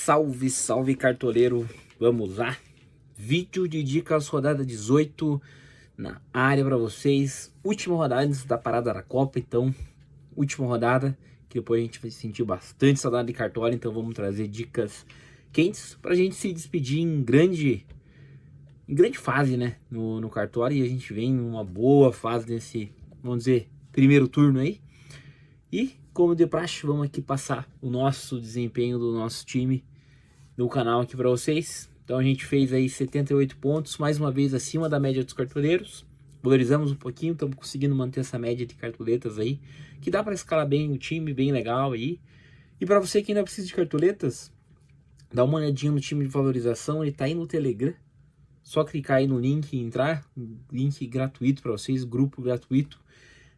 Salve, salve cartoleiro, vamos lá, vídeo de dicas rodada 18 na área para vocês, última rodada antes da parada da Copa, então, última rodada, que depois a gente vai sentir bastante saudade de cartola, então vamos trazer dicas quentes para a gente se despedir em grande fase, né, no cartola, e a gente vem numa boa fase desse, vamos dizer, primeiro turno aí. E, como de praxe, vamos aqui passar o nosso desempenho do nosso time no canal aqui para vocês. Então a gente fez aí 78 pontos, mais uma vez acima da média dos cartoleiros. Valorizamos um pouquinho, estamos conseguindo manter essa média de cartoletas aí, que dá para escalar bem o time, bem legal aí. E para você que ainda precisa de cartoletas, dá uma olhadinha no time de valorização, ele tá aí no Telegram. Só clicar aí no link e entrar, link gratuito para vocês, grupo gratuito.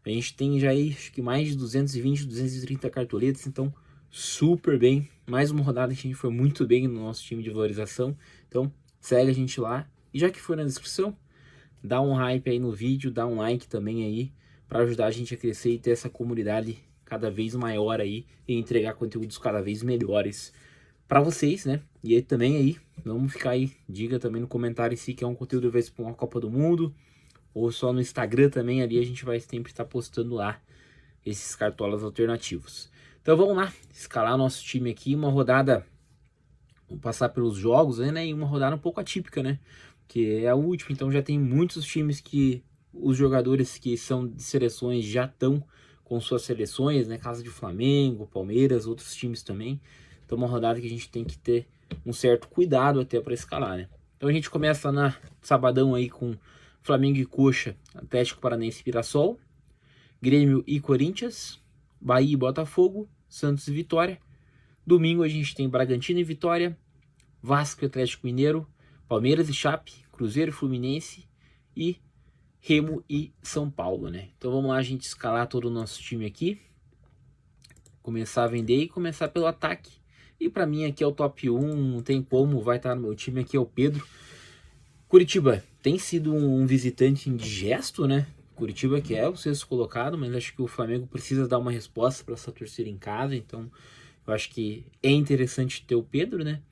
A gente tem já aí, acho que mais de 220, 230 cartoletas, então super bem. Mais uma rodada que a gente foi muito bem no nosso time de valorização. Então segue a gente lá. E já que foi na descrição, dá um hype aí no vídeo, dá um like também aí, para ajudar a gente a crescer e ter essa comunidade cada vez maior aí e entregar conteúdos cada vez melhores para vocês, né? E aí também aí, vamos ficar aí, diga também no comentário se quer um conteúdo ver para uma Copa do Mundo, ou só no Instagram também, ali a gente vai sempre estar postando lá esses cartolas alternativos. Então vamos lá, escalar nosso time aqui, uma rodada, vamos passar pelos jogos, né, e uma rodada um pouco atípica, né, que é a última, então já tem muitos times que os jogadores que são de seleções já estão com suas seleções, né, caso de Flamengo, Palmeiras, outros times também. Então uma rodada que a gente tem que ter um certo cuidado até para escalar, né. Então a gente começa na sabadão aí com Flamengo e Coxa, Atlético Paranaense e Mirassol, Grêmio e Corinthians, Bahia e Botafogo, Santos e Vitória. Domingo a gente tem Bragantino e Vitória, Vasco e Atlético Mineiro, Palmeiras e Chape, Cruzeiro e Fluminense e Remo e São Paulo, né? Então vamos lá a gente escalar todo o nosso time aqui, começar a vender e começar pelo ataque. E para mim aqui é o top 1, não tem como, vai estar no meu time aqui é o Pedro. Curitiba tem sido um visitante indigesto, né? Curitiba que é o sexto colocado, mas acho que o Flamengo precisa dar uma resposta para essa torcida em casa, então eu acho que é interessante ter o Pedro, né?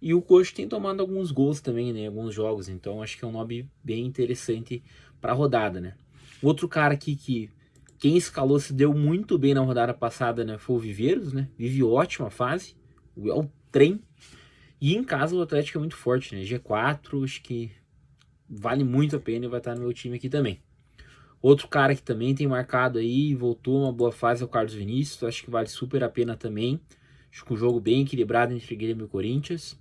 E o Coxa tem tomado alguns gols também, né? Alguns jogos, então acho que é um nome bem interessante para a rodada, né? Outro cara aqui que quem escalou se deu muito bem na rodada passada, né? Foi o Viveiros, né? Vive ótima fase, é o trem. E em casa o Atlético é muito forte, né? G4, acho que vale muito a pena e vai estar no meu time aqui também. Outro cara que também tem marcado aí, voltou uma boa fase é o Carlos Vinícius, acho que vale super a pena também. Acho que um jogo bem equilibrado entre Grêmio e Corinthians.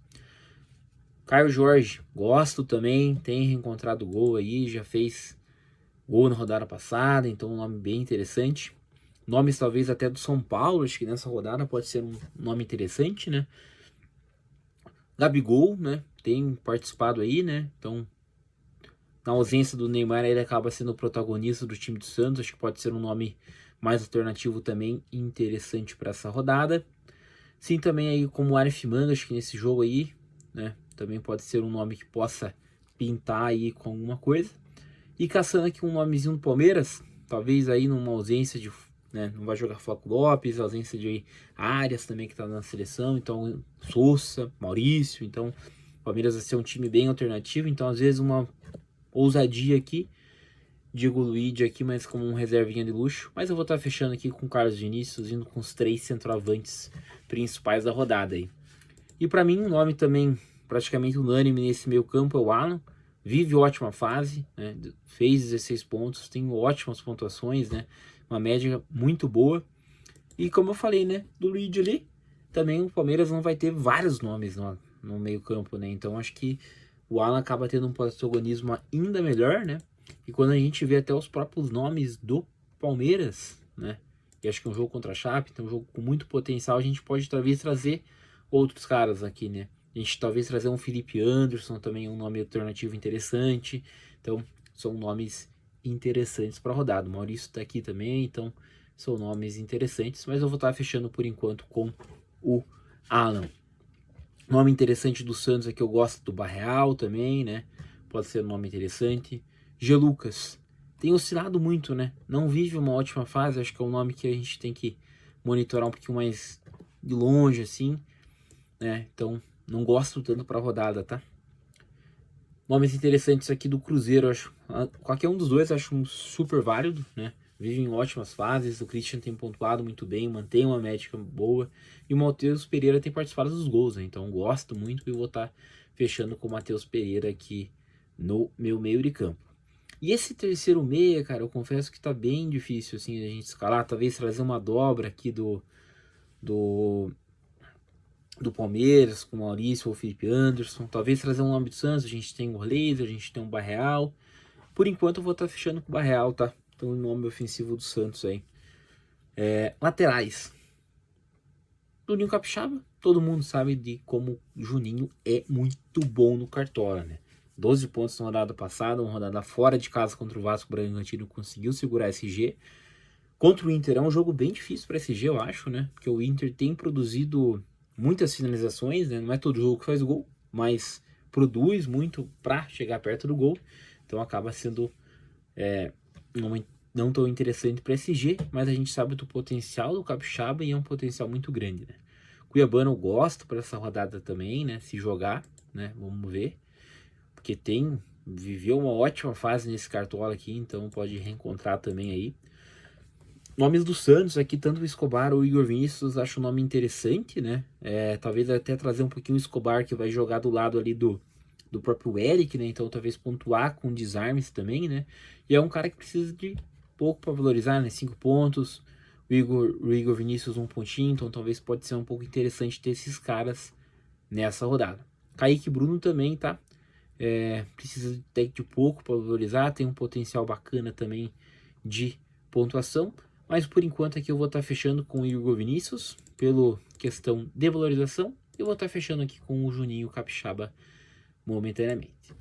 Caio Jorge, gosto também, tem reencontrado gol aí, já fez gol na rodada passada, então um nome bem interessante. Nomes talvez até do São Paulo, acho que nessa rodada pode ser um nome interessante, né? Gabigol, né? Tem participado aí, né? Então, na ausência do Neymar, ele acaba sendo o protagonista do time do Santos. Acho que pode ser um nome mais alternativo também, interessante para essa rodada. Sim, também aí como o Arif Manga, acho que nesse jogo aí, né? Também pode ser um nome que possa pintar aí com alguma coisa. E caçando aqui um nomezinho do Palmeiras, talvez aí numa ausência de, né, não vai jogar Flaco Lopes, ausência de Arias também que tá na seleção, então Sousa, Maurício, então o Palmeiras vai ser um time bem alternativo, então às vezes uma ousadia aqui, Diego Luigi aqui, mas como um reservinha de luxo, mas eu vou estar fechando aqui com o Carlos Vinícius, indo com os 3 centroavantes principais da rodada aí. E para mim um nome também praticamente unânime nesse meio campo é o Alan, vive ótima fase, né? Fez 16 pontos, tem ótimas pontuações, né? Uma média muito boa. E como eu falei, né, do Luigi ali, também o Palmeiras não vai ter vários nomes no meio campo, né? Então acho que o Alan acaba tendo um protagonismo ainda melhor, né? E quando a gente vê até os próprios nomes do Palmeiras, né? E acho que é um jogo contra a Chape, então é um jogo com muito potencial, a gente pode talvez trazer outros caras aqui, né? A gente talvez trazer um Felipe Anderson, também um nome alternativo interessante. Então, são nomes interessantes para a rodada. O Maurício está aqui também, então são nomes interessantes. Mas eu vou estar fechando por enquanto com o Alan. Nome interessante do Santos é que eu gosto do Barreal também, né? Pode ser um nome interessante. G. Lucas tem oscilado muito, né? Não vive uma ótima fase, acho que é um nome que a gente tem que monitorar um pouquinho mais de longe, assim. né? Então não gosto tanto para rodada, tá? Nomes interessantes aqui do Cruzeiro, acho. Qualquer um dos dois acho um super válido, né? Vive em ótimas fases. O Christian tem pontuado muito bem, mantém uma médica boa. E o Matheus Pereira tem participado dos gols, né? Então gosto muito e vou estar fechando com o Matheus Pereira aqui no meu meio de campo. E esse terceiro meia, cara, eu confesso que tá bem difícil assim a gente escalar. Talvez trazer uma dobra aqui do Palmeiras, com o Maurício ou o Felipe Anderson. Talvez trazer um nome do Santos. A gente tem o Laser, a gente tem o Barreal. Por enquanto eu vou estar fechando com o Barreal, tá? Então o nome ofensivo do Santos aí. Laterais. Juninho Capixaba. Todo mundo sabe de como o Juninho é muito bom no Cartola, né? 12 pontos na rodada passada, uma rodada fora de casa contra o Vasco. O Bragantino conseguiu segurar SG. Contra o Inter é um jogo bem difícil para SG, eu acho, né? Porque o Inter tem produzido muitas finalizações, né? Não é todo jogo que faz gol, mas produz muito para chegar perto do gol. Então acaba sendo não tão interessante para SG, mas a gente sabe do potencial do Capixaba e é um potencial muito grande, né? Cuiabano eu gosto para essa rodada também, né? Se jogar, né? Vamos ver. Porque viveu uma ótima fase nesse Cartola aqui, então pode reencontrar também aí. Nomes do Santos aqui, tanto o Escobar ou o Igor Vinícius, acho o nome interessante, né? Talvez até trazer um pouquinho o Escobar, que vai jogar do lado ali do próprio Eric, né? Então talvez pontuar com desarmes também, né? E é um cara que precisa de pouco para valorizar, né? 5 pontos. O Igor Vinícius 1 pontinho, então talvez pode ser um pouco interessante ter esses caras nessa rodada. Kaique Bruno também, tá? Precisa de pouco para valorizar, tem um potencial bacana também de pontuação. Mas por enquanto aqui eu vou estar fechando com o Igor Vinícius, pela questão de valorização. Eu vou estar fechando aqui com o Juninho Capixaba momentaneamente.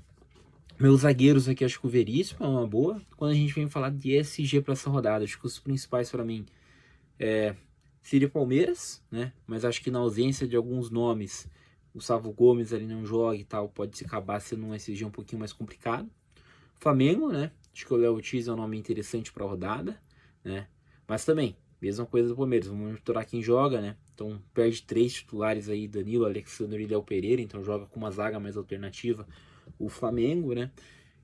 Meus zagueiros aqui, acho que o Veríssimo é uma boa. Quando a gente vem falar de SG para essa rodada, acho que os principais para mim seria Palmeiras, né? Mas acho que na ausência de alguns nomes, o Gustavo Gomes ali não joga e tal, pode se acabar sendo um SG um pouquinho mais complicado. Flamengo, né? Acho que o Léo Ortiz é um nome interessante para a rodada, né? Mas também, mesma coisa do Palmeiras, vamos monitorar quem joga, né? Então perde 3 titulares aí, Danilo, Alexandre e Léo Pereira, então joga com uma zaga mais alternativa o Flamengo, né?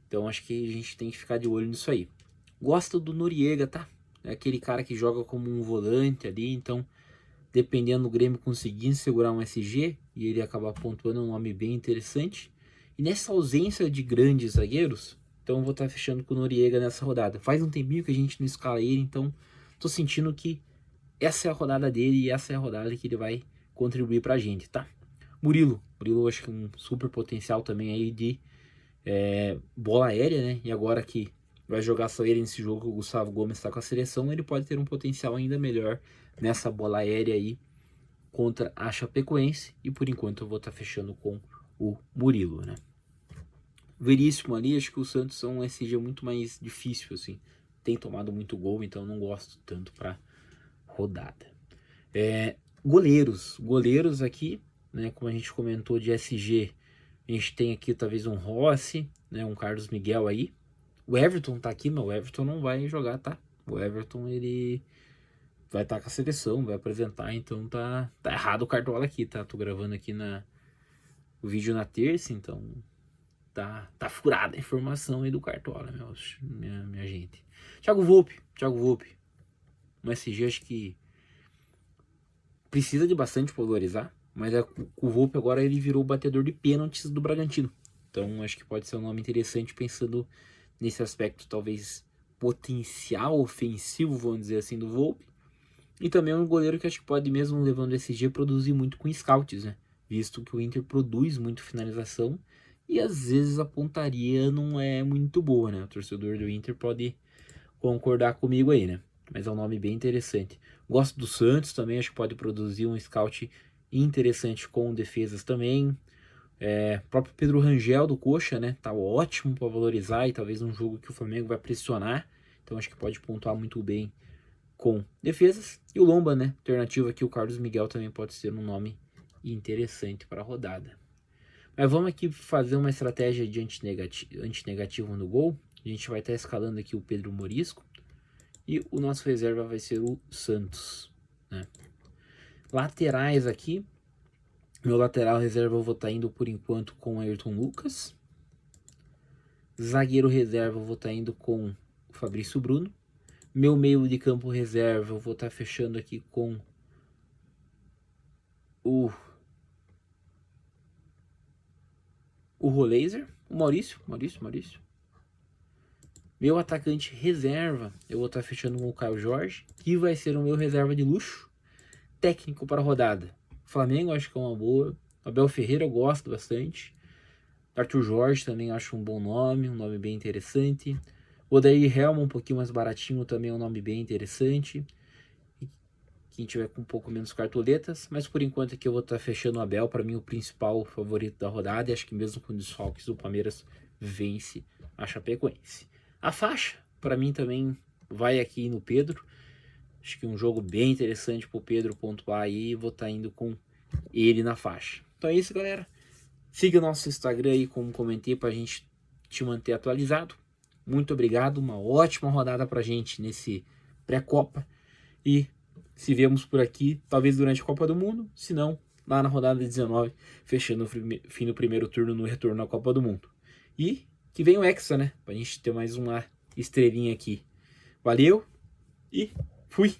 Então acho que a gente tem que ficar de olho nisso aí. Gosto do Noriega, tá? É aquele cara que joga como um volante ali, então dependendo do Grêmio conseguir segurar um SG e ele acabar pontuando, um nome bem interessante. E nessa ausência de grandes zagueiros, então eu vou estar fechando com o Noriega nessa rodada. Faz um tempinho que a gente não escala ele, então tô sentindo que essa é a rodada dele e essa é a rodada que ele vai contribuir pra gente, tá? Murilo acho que um super potencial também aí de bola aérea, né? E agora que vai jogar só ele nesse jogo, o Gustavo Gomes está com a seleção, ele pode ter um potencial ainda melhor nessa bola aérea aí contra a Chapecoense. E por enquanto eu vou estar fechando com o Murilo, né? Veríssimo ali, acho que o Santos é um SG muito mais difícil, assim. Tem tomado muito gol, então não gosto tanto para rodada. Goleiros aqui, né? Como a gente comentou de SG, a gente tem aqui talvez um Rossi, né? Um Carlos Miguel aí. O Everton tá aqui, mas o Everton não vai jogar, tá? O Everton, ele vai estar com a seleção, vai apresentar, então tá errado o Cartola aqui, tá? Tô gravando aqui o vídeo na terça, então tá furada a informação aí do Cartola, minha gente. Thiago Volpe. Um SG acho que precisa de bastante polarizar, mas o Volpe agora ele virou o batedor de pênaltis do Bragantino. Então acho que pode ser um nome interessante pensando nesse aspecto talvez potencial ofensivo, vamos dizer assim, do Volpe. E também é um goleiro que acho que pode, mesmo levando SG, produzir muito com scouts, né? Visto que o Inter produz muito finalização e às vezes a pontaria não é muito boa, né? O torcedor do Inter pode concordar comigo aí, né? Mas é um nome bem interessante. Gosto do Santos também, acho que pode produzir um scout interessante com defesas também. Próprio Pedro Rangel do Coxa, né? Tá ótimo para valorizar e talvez um jogo que o Flamengo vai pressionar. Então acho que pode pontuar muito bem com defesas. E o Lomba, né? Alternativa aqui, o Carlos Miguel também pode ser um nome interessante para a rodada. Mas vamos aqui fazer uma estratégia de antinegativo no gol. A gente vai estar escalando aqui o Pedro Morisco. E o nosso reserva vai ser o Santos, né? Laterais aqui. Meu lateral reserva eu vou estar indo por enquanto com Ayrton Lucas. Zagueiro reserva eu vou estar indo com o Fabrício Bruno. Meu meio de campo reserva eu vou estar fechando aqui com o Roleiser, o Maurício. Meu atacante reserva eu vou estar fechando com o Caio Jorge, que vai ser o meu reserva de luxo. Técnico para a rodada: Flamengo acho que é uma boa. Abel Ferreira eu gosto bastante. Arthur Jorge também acho um bom nome, um nome bem interessante. Odair Helman, um pouquinho mais baratinho, também é um nome bem interessante. Quem tiver com um pouco menos cartoletas, mas por enquanto aqui eu vou estar fechando o Abel, para mim o principal favorito da rodada, e acho que mesmo com desfalques o Palmeiras vence a Chapecoense. A faixa, para mim também vai aqui no Pedro, acho que um jogo bem interessante para o Pedro pontuar aí, vou estar indo com ele na faixa. Então é isso, galera. Siga o nosso Instagram aí, como comentei, para a gente te manter atualizado. Muito obrigado, uma ótima rodada pra gente nesse pré-copa, e se vemos por aqui, talvez durante a Copa do Mundo, se não, lá na rodada 19, fechando o fim do primeiro turno no retorno à Copa do Mundo. E que vem o Hexa, né, pra gente ter mais uma estrelinha aqui. Valeu e fui!